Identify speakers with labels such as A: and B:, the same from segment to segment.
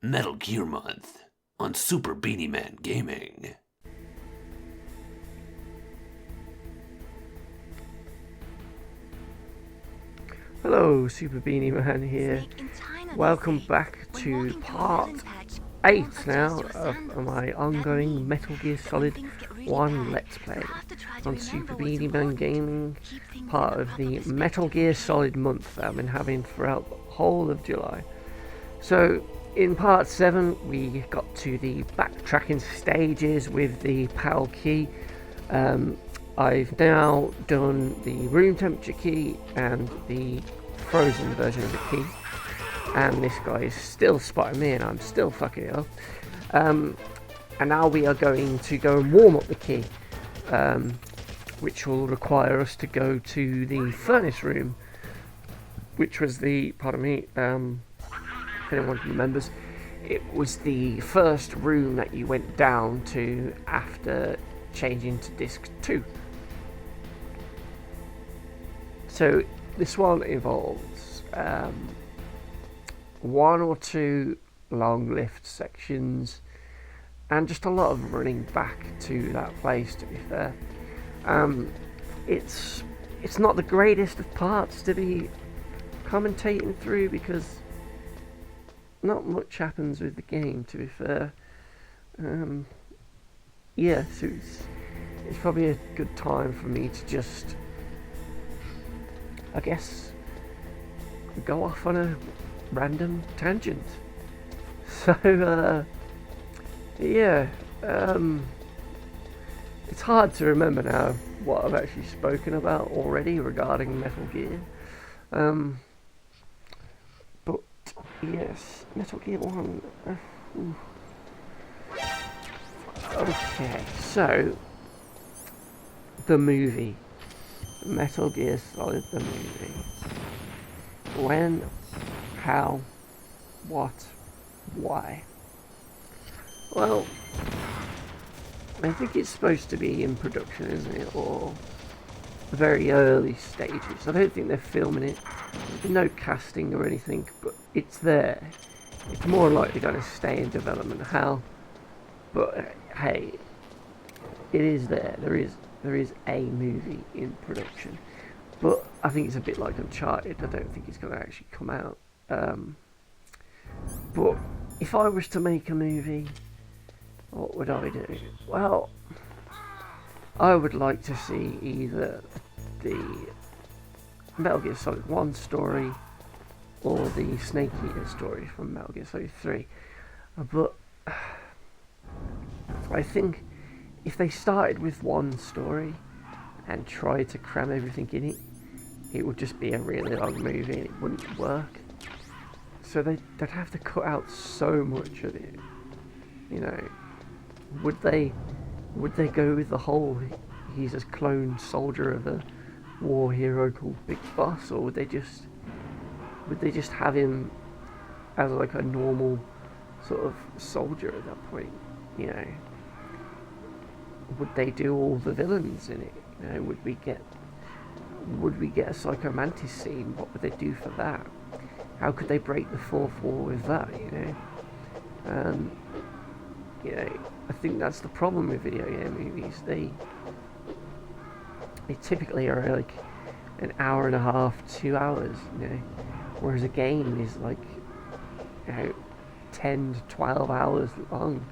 A: Metal Gear Month on Super Beanie-man Gaming.
B: Hello, Super Beanie-man here. Welcome back to part 8 now of my ongoing Metal Gear Solid 1 Let's Play on Super Beanie-man Gaming, part of the Metal Gear Solid month that I've been having throughout the whole of July. So, in part 7 we got to the backtracking stages with the PAL key. I've now done the room temperature key and the frozen version of the key, and this guy is still spotting me and I'm still fucking it up. And now we are going to go and warm up the key, which will require us to go to the furnace room, which was the, pardon me, if anyone remembers, it was the first room that you went down to after changing to disc 2. So this one involves one or two long lift sections and just a lot of running back to that place, to be fair. It's not the greatest of parts to be commentating through because not much happens with the game, to be fair. Yeah, so it's probably a good time for me to just, I guess, go off on a random tangent. So, yeah, it's hard to remember now what I've actually spoken about already regarding Metal Gear. But, yes, Metal Gear 1. Okay, so, the movie. Metal Gear Solid the movie. When, how, what, why? Well, I think it's supposed to be in production, isn't it? Or very early stages. I don't think they're filming it. There's no casting or anything, but it's there. It's more likely going to stay in development. How? But hey, it is there. There is a movie in production, but I think it's a bit like Uncharted. I don't think it's going to actually come out. But if I was to make a movie, what would I do? Well, I would like to see either the Metal Gear Solid 1 story or the Snake Eater story from Metal Gear Solid 3. But I think if they started with one story and tried to cram everything in it, it would just be a really long movie and it wouldn't work. So they'd have to cut out so much of it. You know, would they go with the whole he's a clone soldier of a war hero called Big Boss, or would they just have him as like a normal sort of soldier at that point? You know, would they do all the villains in it? You know, would we get a Psycho Mantis scene? What would they do for that? How could they break the fourth wall with that? You know, I think that's the problem with video game movies. They typically are like an hour and a half, 2 hours. You know, whereas a game is like, 10 to 12 hours long.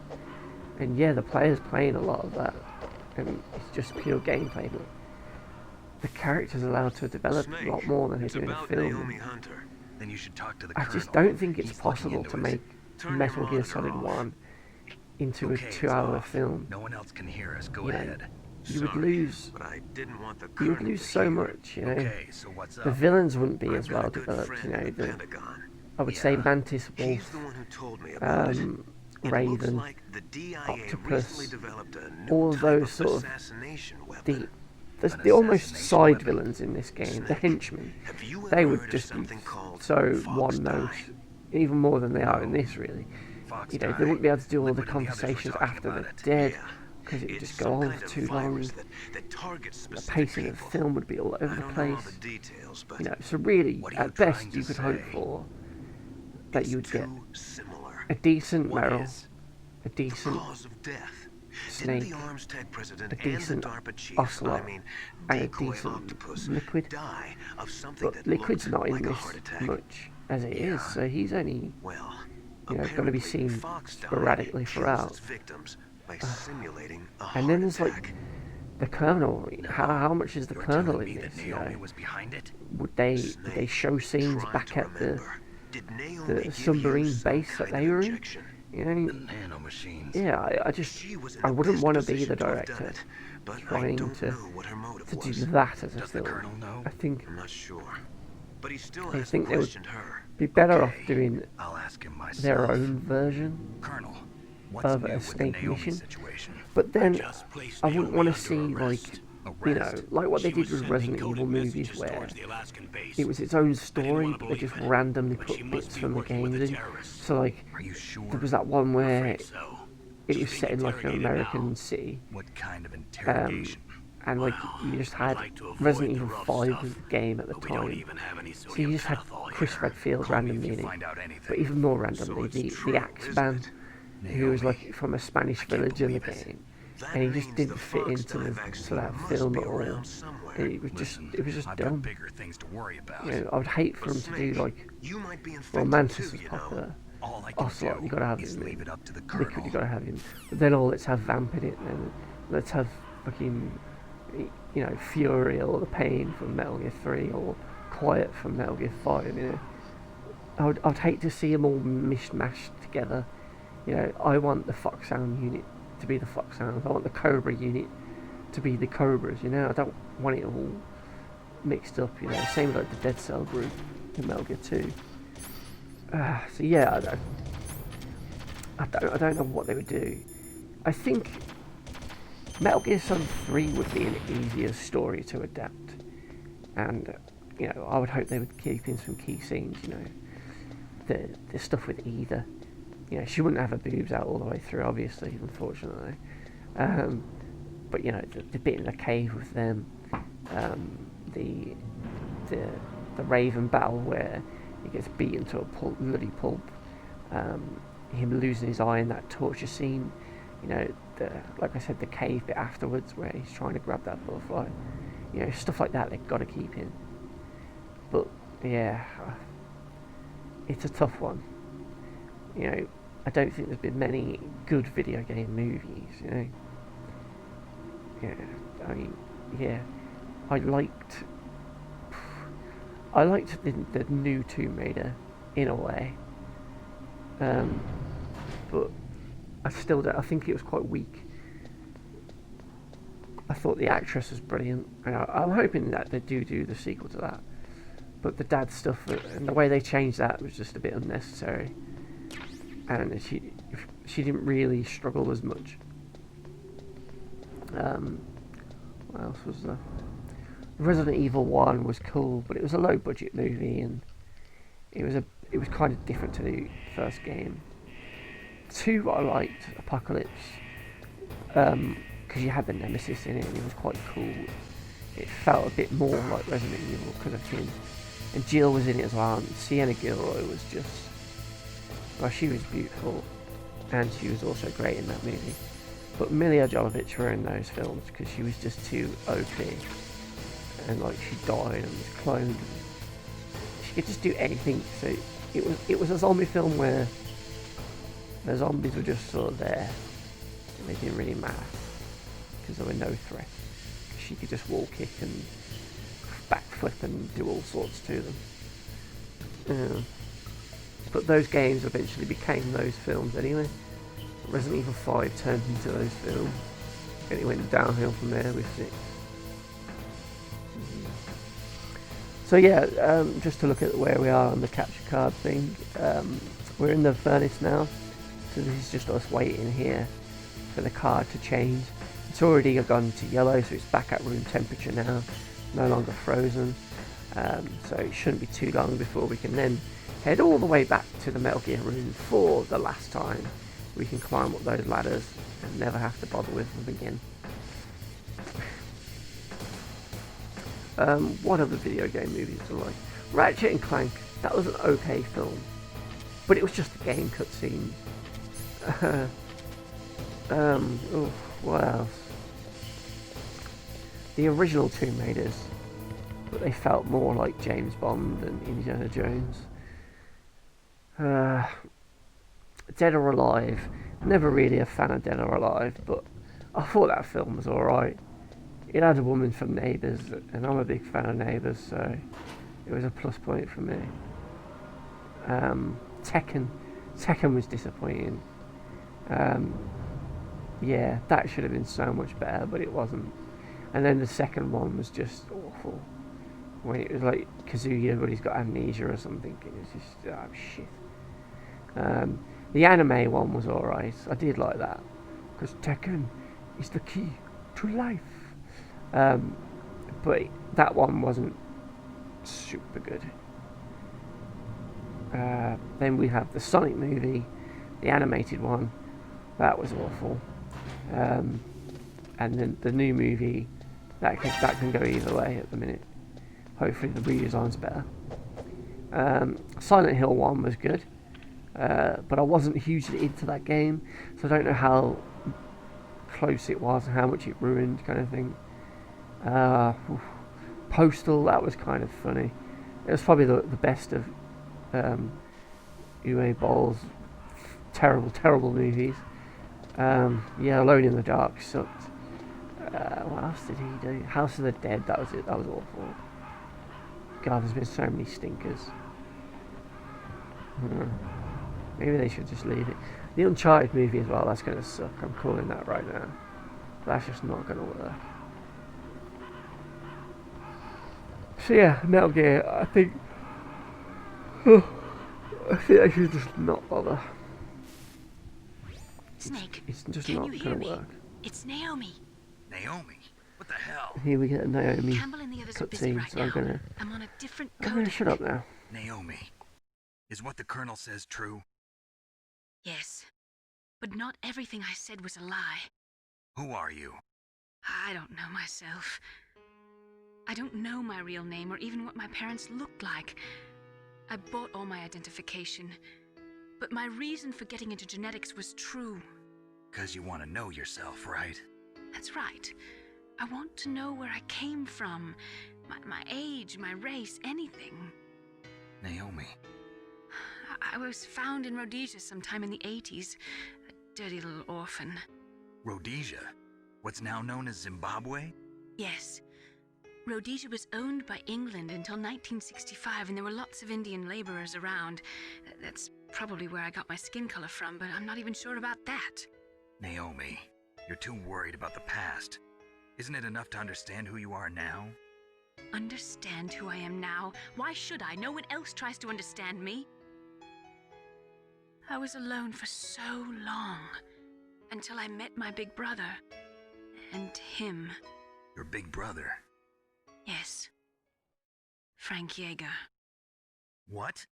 B: And yeah, the player's playing a lot of that, and it's just pure gameplay, but the character's allowed to develop a lot more than they do in a film. I just don't think it's possible to make Metal Gear Solid 1 into a 2-hour film.
C: No one else can hear us. Go ahead.
B: You would lose so much, you know.
C: Okay, so what's up?
B: The villains wouldn't be as well developed, you know. I would say Mantis, Wolf, Raven, Octopus, all of those sort of the almost side villains in this game, the henchmen, they would just be so one note, even more than they are in this, really. You know, they wouldn't be able to do all the conversations after they're dead because it would just go on for too long. The pacing of the film would be all over the place. You know, so really, at best, you could hope for that you would get a decent
A: What
B: Meryl,
A: is?
B: a decent
C: Cause of death.
B: Snake,
C: Didn't the Arms Tech president
B: a
C: and the
B: decent
C: DARPA chief,
B: Ocelot,
C: I mean,
B: and a
C: decoy
B: decent
C: octopus,
B: Liquid.
C: die of something
B: But
C: that
B: Liquid's
C: looked
B: not in
C: like a
B: this
C: heart attack?
B: much as it
C: Yeah.
B: is, so he's only,
C: Well,
B: going to be
C: apparently
B: seen
C: Fox died,
B: sporadically
C: kills
B: throughout.
C: its victims by simulating a
B: And
C: heart
B: then there's
C: attack.
B: the Colonel. How much is the
D: You're
B: Colonel
D: telling
B: in
D: me that
B: this?
D: Naomi was behind it?
B: Would they
C: Snake,
B: show scenes
C: trying
B: back
C: to
B: at the
C: remember. Did Naomi give you
B: submarine
C: some
B: base that
C: kind
B: they
C: of
B: were in?
C: injection?
B: You know,
D: The nanomachines.
B: yeah,
C: She was in
B: I
C: the
B: wouldn't
C: best
B: want to be
C: position
B: the
C: to have done
B: director
C: it, but I
B: trying
C: don't
B: to
C: know what her motive
B: do
C: was.
B: that as a
D: Does the
B: film.
D: Colonel know?
B: I think
C: I'm not sure. But he still
B: I
C: hasn't
B: think they would
C: questioned her.
B: be better off
D: Okay,
B: doing
D: I'll ask him myself.
B: their own version.
D: Colonel, what's
B: of
D: new
B: a
D: with the
B: Snake
D: Naomi
B: mission.
D: situation?
B: But then
A: Just placed
B: I wouldn't
A: Naomi
B: want to
A: under
B: see
A: arrest.
D: Arrest?
B: like what they
A: She
B: did
A: was
B: with
A: sending
B: Resident
A: coded
B: Evil movies,
A: messages
B: where
A: towards the Alaskan base.
B: it was its own
A: I didn't
B: story,
A: wanna
B: but they
A: believe
B: just
A: it,
B: randomly
A: but
B: put
A: she must
B: bits
A: be
B: from the
A: working with
B: games
A: the
B: in.
A: terrorists.
B: So like
D: Are you sure?
B: there was that one where
A: Afraid so.
B: it
A: She's
B: was
A: being
B: set in like an
A: interrogated
B: American
A: now.
B: city,
D: What kind of interrogation?
B: and like
A: Well,
B: you just
A: I'd
B: had
A: like to avoid
B: Resident
A: the
B: Evil
A: rough
B: 5
A: stuff,
B: was the game at the
A: but we don't
B: time.
A: even have any
B: So you just had
A: sociopath
B: Chris
A: here.
B: Redfield
D: Call me
B: randomly
D: if
B: in
D: you
B: it,
D: find out anything.
B: but even more
C: So
B: randomly,
C: it's
B: the
C: true,
B: Axeman,
C: isn't it?
B: who was
D: Naomi.
B: like from a Spanish
D: can't
B: village in the
D: believe it.
B: game,
C: That
B: and he just
C: means
B: didn't
C: the
B: fit
C: Fox
B: into
C: dye
B: to
C: vaccine
B: that
C: must
B: film
C: be
B: at all.
C: around somewhere.
B: It was just
D: Listen,
B: dumb.
D: I've got bigger things to worry about.
B: You know, I would hate for
C: But
B: him to do
C: Snake,
B: like,
C: you might be
B: well,
C: infected
B: Mantis
C: too,
B: is
C: you know.
B: popular.
D: All I can
B: Ocelot,
D: do
B: you gotta have
D: is
B: him.
D: leave it up to the
B: Liquid,
D: Colonel.
B: you gotta have him. But then, let's have Vamp in it, and let's have fucking, Fury or the Pain from Metal Gear 3 or Quiet from Metal Gear 5. You know, I'd hate to see them all mishmashed together. You know, I want the Foxhound unit to be the Foxhounds. I want the Cobra unit to be the Cobras. You know, I don't want it all mixed up. You know, same with like the Dead Cell group in Metal Gear 2. So yeah, I don't know what they would do. I think Metal Gear Solid 3 would be an easier story to adapt, and I would hope they would keep in some key scenes. The stuff with Eva. She wouldn't have her boobs out all the way through, obviously, unfortunately. But the bit in the cave with them, the Raven battle where he gets beaten to a bloody pulp, him losing his eye in that torture scene, like I said, the cave bit afterwards where he's trying to grab that butterfly, stuff like that they've got to keep in. But yeah, it's a tough one. I don't think there's been many good video game movies. Yeah, I mean, yeah, I liked the new Tomb Raider in a way, but I still don't. I think it was quite weak. I thought the actress was brilliant, and I'm hoping that they do the sequel to that. But the dad stuff and the way they changed that was just a bit unnecessary, and she didn't really struggle as much. What else was there? Resident Evil 1 was cool, but it was a low budget movie, and it was kind of different to the first game. 2 I liked, Apocalypse, because you had the Nemesis in it, and it was quite cool. It felt a bit more like Resident Evil could have been. And Jill was in it as well, and Sienna Gilroy was just, well, she was beautiful, and she was also great in that movie. But Milla Jovovich were in those films because she was just too OP, and like she died and was cloned. She could just do anything. So it was a zombie film where the zombies were just sort of there, and they didn't really matter because there were no threat. She could just wall kick and backflip and do all sorts to them. Yeah. But those games eventually became those films anyway. Resident Evil 5 turned into those films, and it went downhill from there with 6. So yeah, just to look at where we are on the capture card thing, we're in the furnace now, so this is just us waiting here for the card to change. It's already gone to yellow, so it's back at room temperature now, no longer frozen, so it shouldn't be too long before we can then head all the way back to the Metal Gear room for the last time. We can climb up those ladders and never have to bother with them again. What other video game movies do I like? Ratchet and Clank, that was an okay film. but it was just the game cutscenes. What else? The original Tomb Raiders, but they felt more like James Bond and Indiana Jones. Dead or Alive, never really a fan of Dead or Alive, but I thought that film was alright. It had a woman from Neighbours, and I'm a big fan of Neighbours, so it was a plus point for me. Tekken was disappointing. Yeah, that should have been so much better, but it wasn't. And then the second one was just awful. When it was like Kazuya, everybody's got amnesia or something. It was just, shit. The anime one was alright. I did like that. Because Tekken is the key to life. But that one wasn't super good. Then we have the Sonic movie, the animated one. That was awful. And then the new movie, that can go either way at the minute. Hopefully the redesign's better. Silent Hill 1 was good, but I wasn't hugely into that game, so I don't know how close it was and how much it ruined, kind of thing. Postal, that was kind of funny. It was probably the best of Uwe Boll's terrible movies. Alone in the Dark sucked. What else did he do? House of the Dead, that was it. That was awful. God, there's been so many stinkers. Maybe they should just leave it. The Uncharted movie as well, that's going to suck. I'm calling that right now. That's just not going to work. So yeah, Metal Gear, I think I should just not bother.
E: Snake,
B: It's just
E: can
B: not
E: you hear
B: going to
E: me?
B: work.
E: It's Naomi.
D: Naomi? What the hell?
B: Here we get a Naomi
E: Campbell and the others are busy
B: cutscene,
E: right
B: so
E: now. I'm on a different
B: I'm gonna
E: codec.
B: shut up now.
D: Naomi. Is what the Colonel says true?
E: Yes, but not everything I said was a lie.
D: Who are you?
E: I don't know myself. I don't know my real name or even what my parents looked like. I bought all my identification, but my reason for getting into genetics was true.
D: 'Cause you want to know yourself, right?
E: That's right. I want to know where I came from, my age, my race, anything.
D: Naomi.
E: I was found in Rhodesia sometime in the 80s, a dirty little orphan.
D: Rhodesia? What's now known as Zimbabwe?
E: Yes. Rhodesia was owned by England until 1965, and there were lots of Indian laborers around. That's probably where I got my skin color from, but I'm not even sure about that.
D: Naomi, you're too worried about the past. Isn't it enough to understand who you are now?
E: Understand who I am now? Why should I? No one else tries to understand me. I was alone for so long, until I met my big brother. And him.
D: Your big brother?
E: Yes. Frank Yeager.
D: What?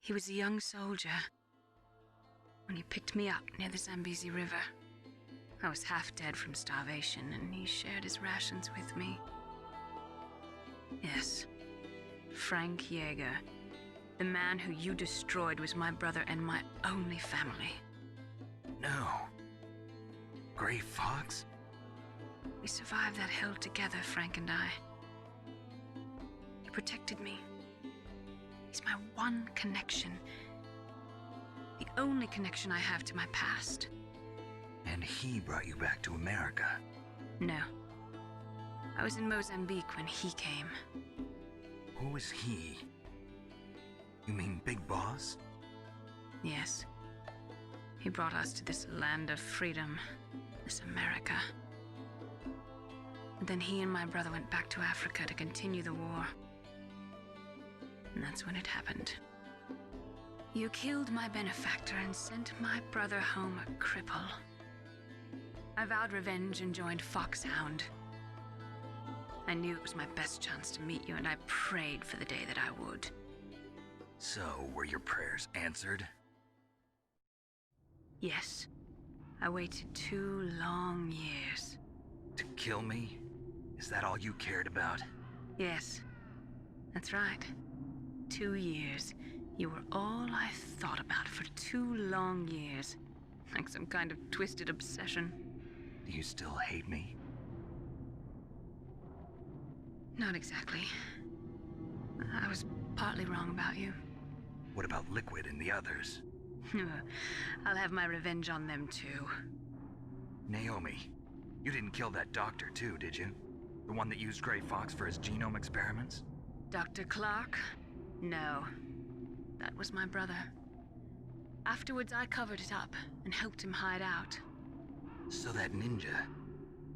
E: He was a young soldier when he picked me up near the Zambezi River. I was half dead from starvation, and he shared his rations with me. Yes, Frank Yeager. The man who you destroyed was my brother and my only family.
D: No. Gray Fox?
E: We survived that hell together, Frank and I. He protected me. He's my one connection. The only connection I have to my past.
D: And he brought you back to America?
E: No. I was in Mozambique when he came.
D: Who is he? You mean Big Boss?
E: Yes. He brought us to this land of freedom, this America. And then he and my brother went back to Africa to continue the war. And that's when it happened. You killed my benefactor and sent my brother home a cripple. I vowed revenge and joined Foxhound. I knew it was my best chance to meet you, and I prayed for the day that I would.
D: So, were your prayers answered?
E: Yes. I waited 2 long years.
D: To kill me? Is that all you cared about?
E: Yes. That's right. 2 years. You were all I thought about for 2 long years. Like some kind of twisted obsession.
D: Do you still hate me?
E: Not exactly. I was partly wrong about you.
D: What about Liquid and the others?
E: I'll have my revenge on them too.
D: Naomi, you didn't kill that doctor too, did you? The one that used Grey Fox for his genome experiments?
E: Dr. Clark? No. That was my brother. Afterwards, I covered it up and helped him hide out.
D: So that ninja,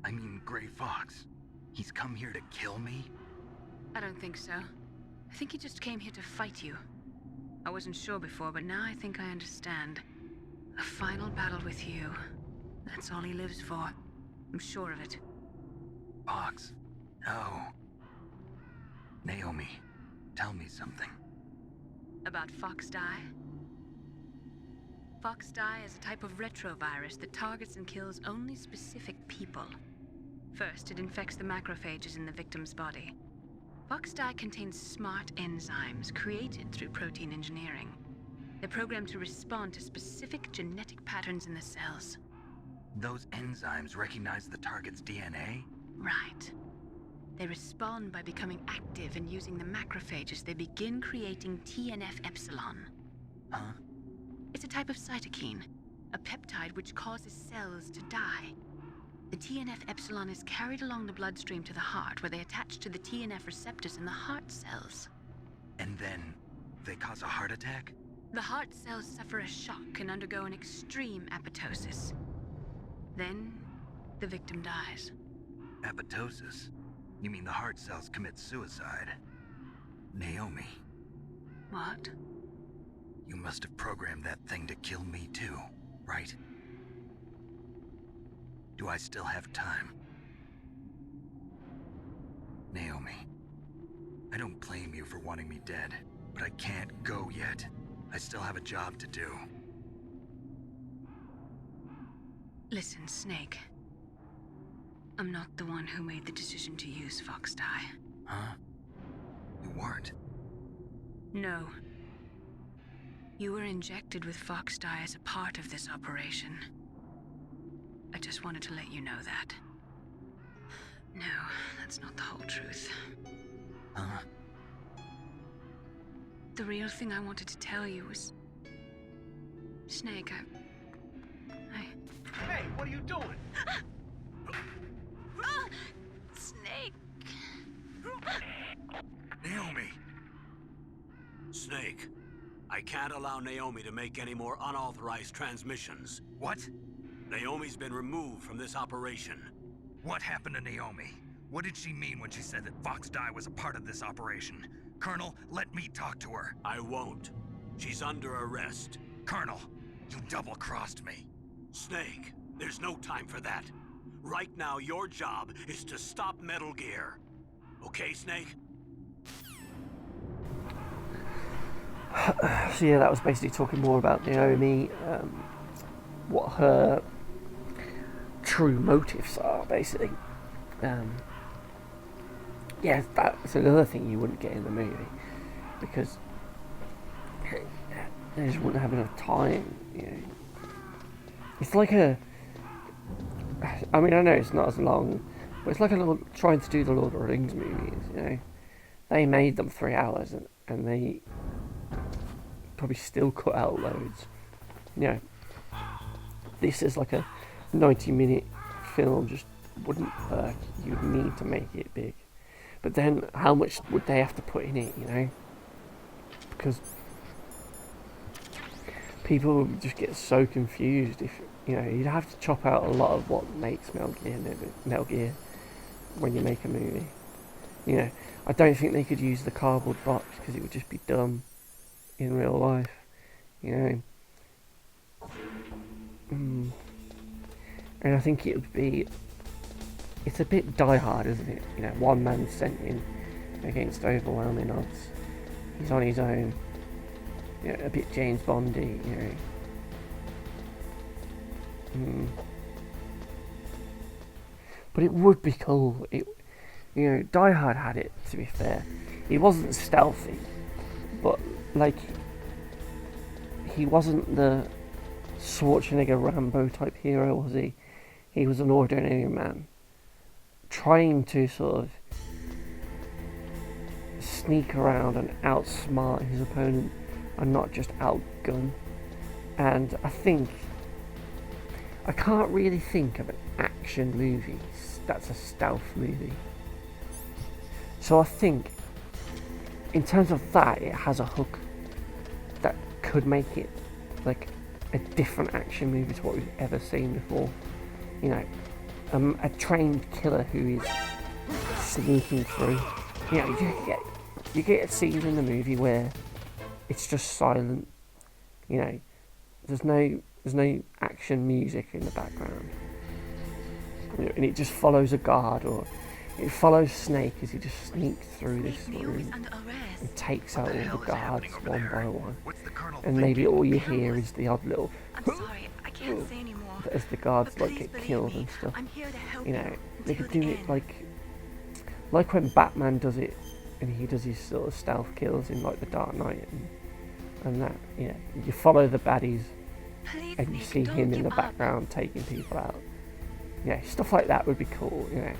D: I mean Grey Fox, he's come here to kill me?
E: I don't think so. I think he just came here to fight you. I wasn't sure before, but now I think I understand. A final battle with you. That's all he lives for. I'm sure of it.
D: Fox? No. Naomi, tell me something.
E: About Fox Die? Fox Die is a type of retrovirus that targets and kills only specific people. First, it infects the macrophages in the victim's body. Fox Die contains smart enzymes created through protein engineering. They're programmed to respond to specific genetic patterns in the cells.
D: Those enzymes recognize the target's DNA?
E: Right. They respond by becoming active and using the macrophages. They begin creating TNF-epsilon.
D: Huh?
E: It's a type of cytokine, a peptide which causes cells to die. The TNF-epsilon is carried along the bloodstream to the heart, where they attach to the TNF receptors in the heart cells.
D: And then, they cause a heart attack?
E: The heart cells suffer a shock and undergo an extreme apoptosis. Then, the victim dies.
D: Apoptosis? You mean the heart cells commit suicide? Naomi,
E: What?
D: you must have programmed that thing to kill me too, right? Do I still have time? Naomi, I don't blame you for wanting me dead, but I can't go yet. I still have a job to do.
E: Listen, Snake. I'm not the one who made the decision to use Fox Die.
D: Huh? You weren't?
E: No. You were injected with Fox Die as a part of this operation. I just wanted to let you know that. No, that's not the whole truth.
D: Huh?
E: The real thing I wanted to tell you was... Snake,
C: Hey, what are you doing?
E: Snake!
D: Naomi!
A: Snake, I can't allow Naomi to make any more unauthorized transmissions.
D: What?
A: Naomi's been removed from this operation.
D: What happened to Naomi? What did she mean when she said that Fox Die was a part of this operation? Colonel, let me talk to her.
A: I won't. She's under arrest.
D: Colonel, you double-crossed me.
A: Snake, there's no time for that. Right now, your job is to stop Metal Gear. Okay, Snake?
B: So yeah, that was basically talking more about Naomi, what her true motives are, basically. Yeah, that's another thing you wouldn't get in the movie, because they just wouldn't have enough time, you know. It's like I mean, I know it's not as long, but it's like trying to do the Lord of the Rings movies, you know. They made them 3 hours, and they probably still cut out loads. You know, this is like a 90-minute film, just wouldn't work. You'd need to make it big. But then, how much would they have to put in it, you know? Because people would just get so confused if, you know, you'd have to chop out a lot of what makes Metal Gear when you make a movie. You know, I don't think they could use the cardboard box because it would just be dumb in real life, you know. And I think it's a bit Die Hard, isn't it? You know, one man sent in against overwhelming odds. He's on his own. You know, a bit James Bondy, you know. But it would be cool. You know, Die Hard had it, to be fair. He wasn't stealthy, but like he wasn't the Schwarzenegger Rambo type hero, was he? He was an ordinary man, trying to sort of sneak around and outsmart his opponent and not just outgun. And I can't really think of an action movie that's a stealth movie. So I think in terms of that, it has a hook that could make it like a different action movie to what we've ever seen before. You know, a trained killer who is sneaking through. You know, you get a scene in the movie where it's just silent. You know, there's no action music in the background, and it just follows a guard, or it follows Snake as he just sneaks through this room and takes out all the guards one by one. And maybe all you hear is the odd little
E: I'm sorry, I can't say anymore.
B: as the guards like
E: Please
B: get killed
E: believe
B: and
E: me.
B: stuff.
E: I'm here to help
B: You know, they
E: until
B: could do
E: the
B: it
E: end.
B: like when Batman does it, and he does his sort of stealth kills in like the Dark Knight and that. You know, you follow the baddies
E: Please,
B: and you
E: Nick,
B: see
E: don't
B: him in
E: give
B: the
E: up.
B: background taking people out. Yeah, stuff like that would be cool. You know,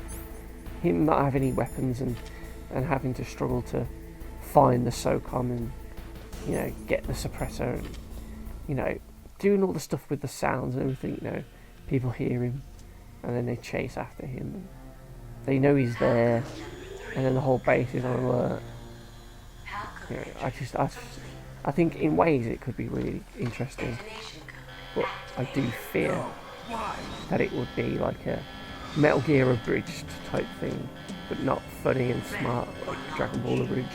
B: him not having any weapons and having to struggle to find the SOCOM and, you know, get the suppressor and, you know, doing all the stuff with the sounds and everything. You know, people hear him and then they chase after him. And they know he's there, and then the whole base is on alert. You know, I think in ways it could be really interesting, but I do fear that it would be like a Metal Gear abridged type thing, but not funny and smart like Dragon Ball abridged.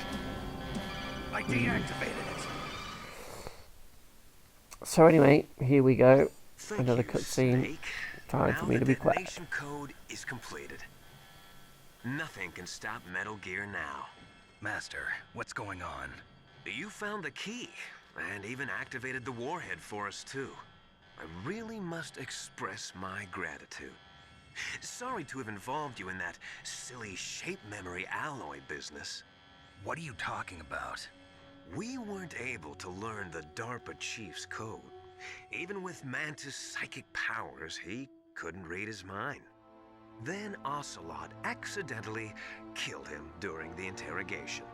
D: I deactivated it.
B: So anyway, here we go.
C: Thank
B: Another
C: you,
B: cutscene.
C: Snake.
B: Time for me to be quiet.
C: The detonation code is completed. Nothing can stop Metal Gear now.
D: Master, what's going on?
C: You found the key, and even activated the warhead for us too. I really must express my gratitude. Sorry to have involved you in that silly shape memory alloy business.
D: What are you talking about?
C: We weren't able to learn the DARPA chief's code. Even with Mantis' psychic powers, he couldn't read his mind. Then Ocelot accidentally killed him during the interrogation.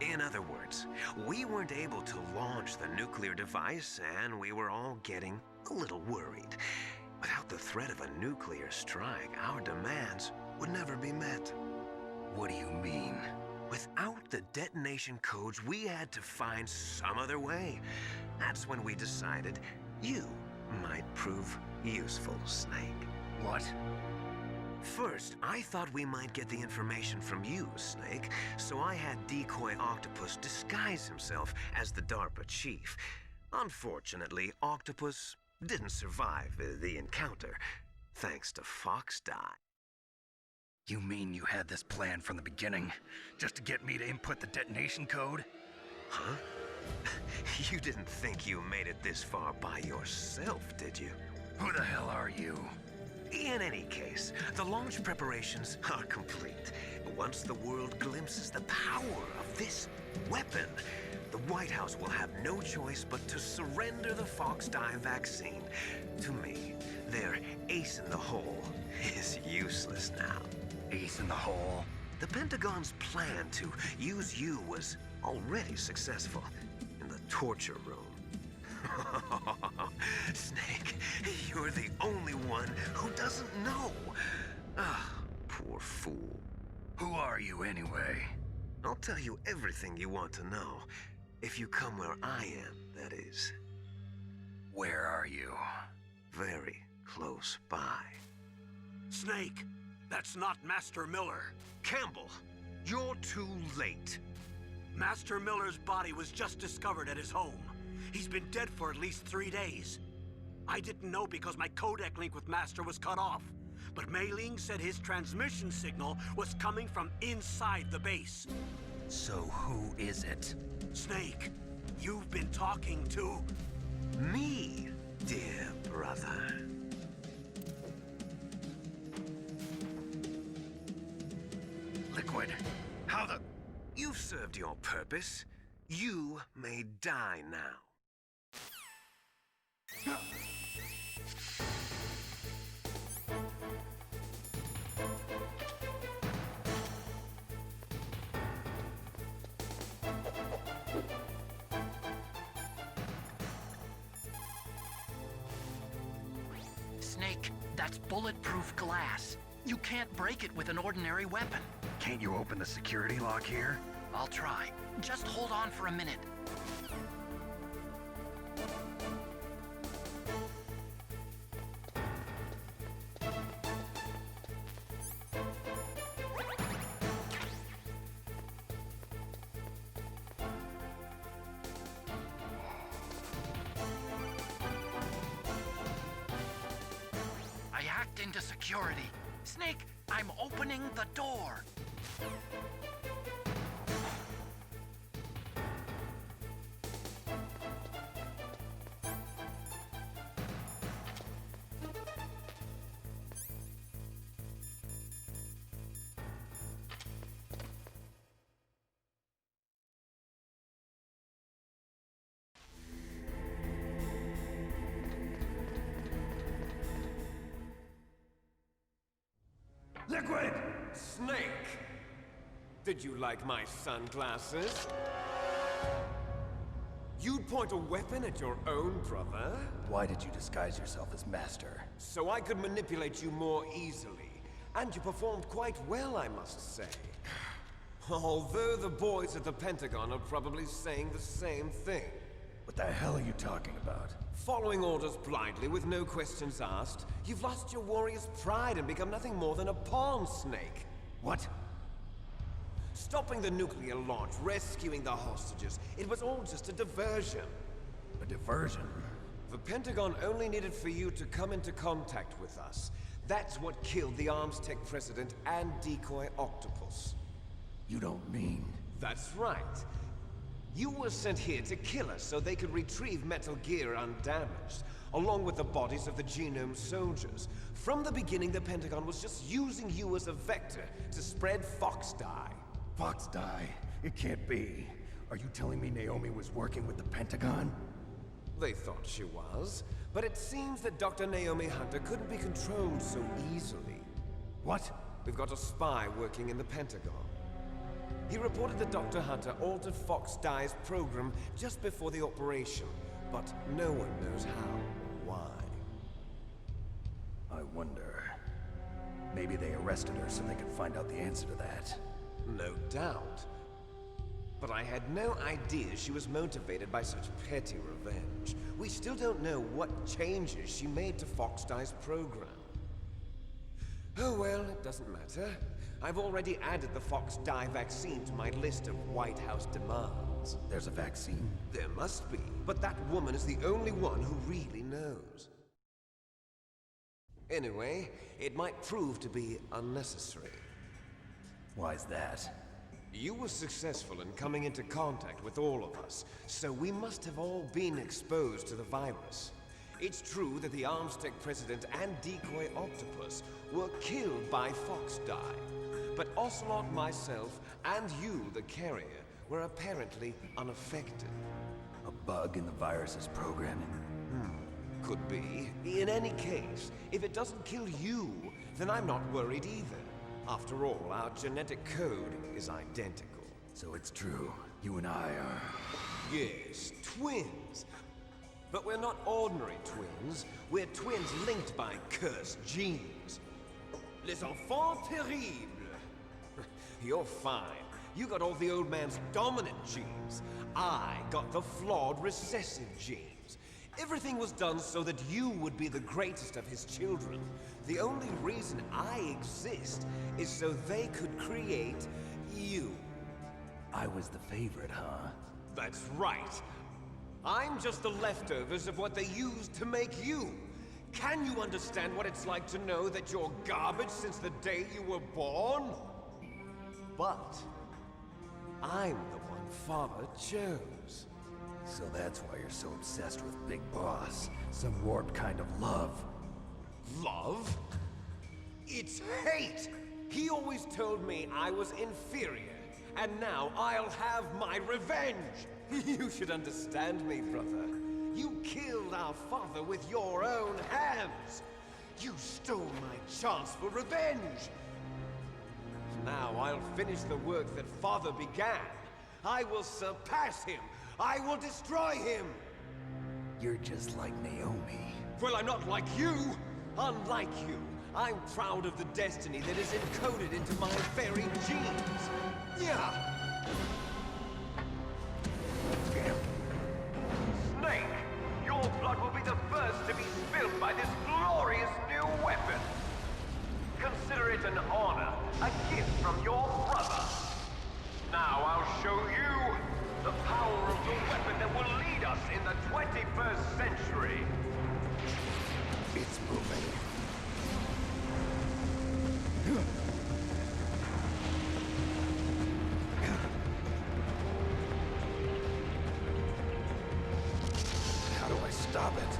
C: In other words, we weren't able to launch the nuclear device, and we were all getting a little worried. Without the threat of a nuclear strike, our demands would never be met.
D: What do you mean?
C: Without the detonation codes, we had to find some other way. That's when we decided you might prove useful, Snake.
D: What?
C: First, I thought we might get the information from you, Snake, so I had Decoy Octopus disguise himself as the DARPA chief. Unfortunately, Octopus didn't survive the encounter, thanks to Fox Die.
D: You mean you had this plan from the beginning, just to get me to input the detonation code?
C: Huh? You didn't think you made it this far by yourself, did you?
D: Who the hell are you?
C: In any case, the launch preparations are complete. Once the world glimpses the power of this weapon, the White House will have no choice but to surrender the Fox Die vaccine to me. Their ace in the hole is useless now.
D: Ace in the hole?
C: The Pentagon's plan to use you was already successful in the torture room. Snake, you're the only one who doesn't know. Ah, poor fool.
D: Who are you anyway?
C: I'll tell you everything you want to know. If you come where I am, that is.
D: Where are you?
C: Very close by.
A: Snake, that's not Master Miller.
C: Campbell, you're too late.
A: Master Miller's body was just discovered at his home. He's been dead for at least 3 days. I didn't know because my codec link with Master was cut off. But Mei Ling said his transmission signal was coming from inside the base.
D: So who is it?
A: Snake, you've been talking to...
C: Me, dear brother.
D: Liquid. How the...
C: You've served your purpose. You may die now.
F: Snake, that's bulletproof glass. You can't break it with an ordinary weapon.
D: Can't you open the security lock here?
F: I'll try. Just hold on for a minute. I hacked into security. Snake, I'm opening the door.
G: Liquid! Snake! Did you like my sunglasses? You'd point a weapon at your own brother?
D: Why did you disguise yourself as Master?
G: So I could manipulate you more easily. And you performed quite well, I must say. Although the boys at the Pentagon are probably saying the same thing.
D: What the hell are you talking about?
G: Following orders blindly with no questions asked, you've lost your warrior's pride and become nothing more than a pawn, Snake.
D: What?
G: Stopping the nuclear launch, rescuing the hostages, it was all just a diversion.
D: A diversion?
G: The Pentagon only needed for you to come into contact with us. That's what killed the Arms Tech president and decoy octopus.
D: You don't mean...
G: That's right. You were sent here to kill us so they could retrieve Metal Gear undamaged, along with the bodies of the Genome soldiers. From the beginning, the Pentagon was just using you as a vector to spread Fox dye.
D: Fox dye? It can't be. Are you telling me Naomi was working with the Pentagon?
G: They thought she was, but it seems that Dr. Naomi Hunter couldn't be controlled so easily.
D: What?
G: We've got a spy working in the Pentagon. He reported that Dr. Hunter altered Fox Dye's program just before the operation, but no one knows how or why.
D: I wonder... Maybe they arrested her so they could find out the answer to that.
G: No doubt. But I had no idea she was motivated by such petty revenge. We still don't know what changes she made to Fox Dye's program. Oh well, it doesn't matter. I've already added the Fox Dye vaccine to my list of White House demands.
D: There's a vaccine?
G: There must be, but that woman is the only one who really knows. Anyway, it might prove to be unnecessary.
D: Why's that?
G: You were successful in coming into contact with all of us, so we must have all been exposed to the virus. It's true that the Arms Tech president and decoy octopus were killed by Fox Dye. But Ocelot, myself, and you, the carrier, were apparently unaffected.
D: A bug in the virus's programming?
G: Could be. In any case, if it doesn't kill you, then I'm not worried either. After all, our genetic code is identical.
D: So it's true. You and I are...
G: Yes, twins. But we're not ordinary twins. We're twins linked by cursed genes. Les enfants terribles. You're fine. You got all the old man's dominant genes. I got the flawed recessive genes. Everything was done so that you would be the greatest of his children. The only reason I exist is so they could create you.
D: I was the favorite, huh?
G: That's right. I'm just the leftovers of what they used to make you. Can you understand what it's like to know that you're garbage since the day you were born? But I'm the one Father chose.
D: So that's why you're so obsessed with Big Boss. Some warped kind of love.
G: Love? It's hate! He always told me I was inferior, and now I'll have my revenge! You should understand me, brother. You killed our father with your own hands. You stole my chance for revenge. Now I'll finish the work that father began. I will surpass him. I will destroy him.
D: You're just like Naomi.
G: Well, I'm not like you. Unlike you, I'm proud of the destiny that is encoded into my very genes. Yeah.
H: Snake, your blood will be the first to be spilled by this glorious new weapon. Consider it an honor, a gift from your brother. Now I'll show you the power of the weapon that will lead us in the 21st century.
D: It's moving. How do I stop it?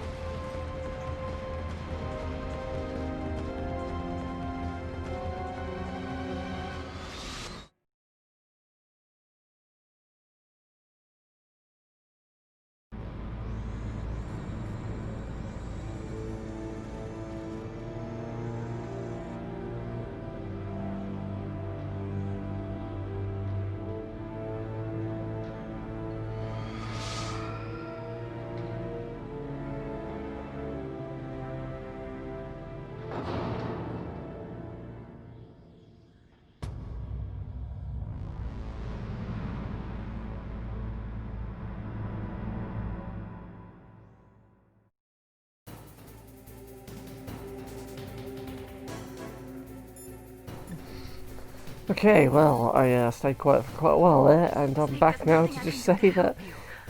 B: Okay, well, I stayed quiet for quite a while there, and I'm back now to just say that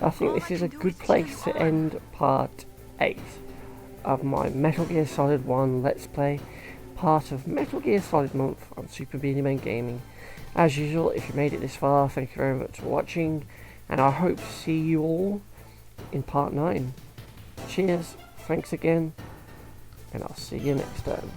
B: I think this is a good place to end part 8 of my Metal Gear Solid 1 Let's Play, part of Metal Gear Solid Month on Super Beanie-man Gaming. As usual, if you made it this far, thank you very much for watching, and I hope to see you all in part 9. Cheers, thanks again, and I'll see you next time.